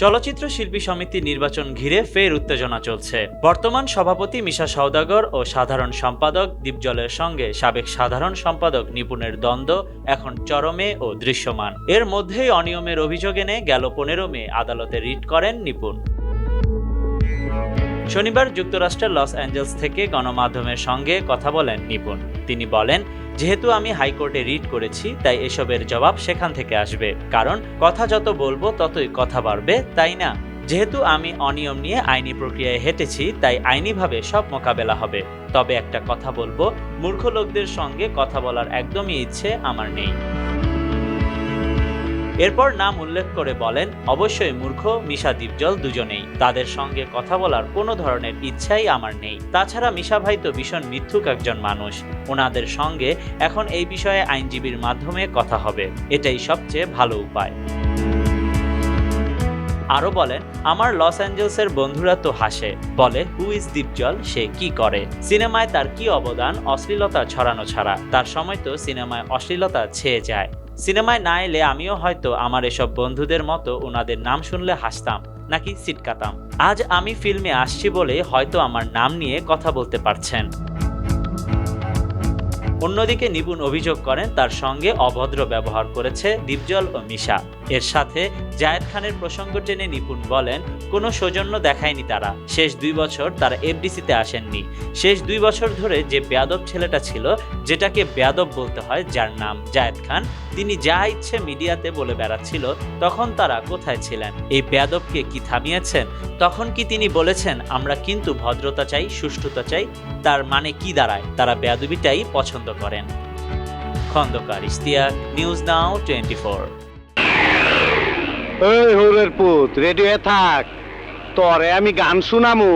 চলচ্চিত্র শিল্পী সমিতি নির্বাচন ঘিরে ফের উত্তেজনা চলছে। বর্তমান সভাপতি মিশা সওদাগর ও সাধারণ সম্পাদক দীপজলের সঙ্গে সাবেক সাধারণ সম্পাদক নিপুণের দ্বন্দ্ব এখন চরমে ও দৃশ্যমান। এর মধ্যেই অনিয়মের অভিযোগ এনে গেল 15 মে আদালতে রিট করেন নিপুণ। শনিবার যুক্তরাষ্ট্রের লস অ্যাঞ্জেলস থেকে গণমাধ্যমের সঙ্গে কথা বলেন নিপুণ। তিনি বলেন, যেহেতু আমি হাইকোর্টে রিট করেছি তাই এসবের জবাব সেখান থেকে আসবে, কারণ কথা যত বলবো ততই কথা বাড়বে, তাই না? যেহেতু আমি অনিয়ম নিয়ে আইনি প্রক্রিয়ায় হেঁটেছি তাই আইনিভাবে সব মোকাবেলা হবে। তবে একটা কথা বলবো, মূর্খ লোকদের সঙ্গে কথা বলার একদমই ইচ্ছে আমার নেই। এরপর নাম উল্লেখ করে বলেন, অবশ্যই মূর্খ মিশা দীপজল দুজনেই, তাদের সঙ্গে কথা বলার কোনো ধরনের ইচ্ছাই আমার নেই। তাছাড়া মিশা ভাই তো ভীষণ মিথ্যুক একজন মানুষ, ওনাদের সঙ্গে এখন এই বিষয়ে আইনজীবীর মাধ্যমে কথা হবে, এটাই সবচেয়ে ভালো উপায়। আরও বলেন, আমার লস অ্যাঞ্জেলসের বন্ধুরা তো হাসে, বলে হু ইজ দীপজল, সে কি করে, সিনেমায় তার কি অবদান অশ্লীলতা ছড়ানো ছাড়া, তার সময় তো সিনেমায় অশ্লীলতা ছেয়ে যায়। সিনেমায় না এলে আমিও হয়তো আমার এসব বন্ধুদের মতো ওনাদের নাম শুনলে হাসতাম নাকি সিটকাতাম। আজ আমি ফিল্মে আসছি বলে হয়তো আমার নাম নিয়ে কথা বলতে পারছেন। অন্যদিকে নিপুণ অভিযোগ করেন তার সঙ্গে অভদ্র ব্যবহার করেছে দীপজল ও মিশা। এর সাথে জায়েদ খানের প্রসঙ্গ টেনে নিপুণ বলেন, কোনো সৌজন্য দেখায়নি তারা। শেষ 2 বছর তারা এফডিসিতে আসেননি। শেষ 2 বছর ধরে যে বেয়াদব ছেলেটা ছিল, যেটাকে বেয়াদব বলতে হয়, যার নাম জায়েদ খান, তিনি যা ইচ্ছে মিডিয়াতে বলে বেড়াচ্ছিল, তখন তারা কোথায় ছিলেন? এই বেয়াদবকে কি থামিয়েছেন? তখন কি তিনি বলেছেন আমরা কিন্তু ভদ্রতা চাই, সুষ্ঠুতা চাই? তার মানে কি দাঁড়ায়? তারা বেয়াদবিটাই পছন্দ করেন। Khandaker Ishtiaq, news now 24। ওই হরের পুত, রেডি হয়ে থাক, তরে আমি গান শুনামু।